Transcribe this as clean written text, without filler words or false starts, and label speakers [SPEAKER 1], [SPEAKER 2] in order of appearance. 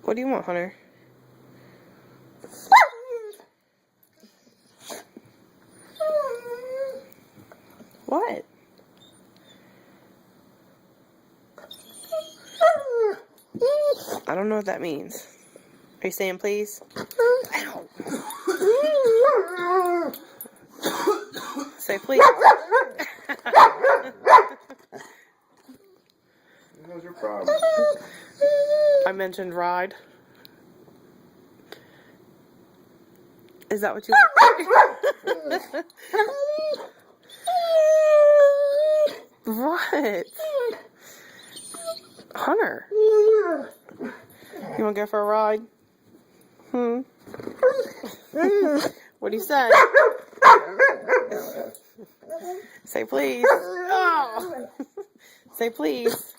[SPEAKER 1] What do you want, Hunter? What? I don't know what that means. Are you saying please? Ow. Say please.
[SPEAKER 2] What's your problem?
[SPEAKER 1] I mentioned ride. Is that what you What? Hunter. You want to go for a ride? What do you say? Say please. Oh. Say please.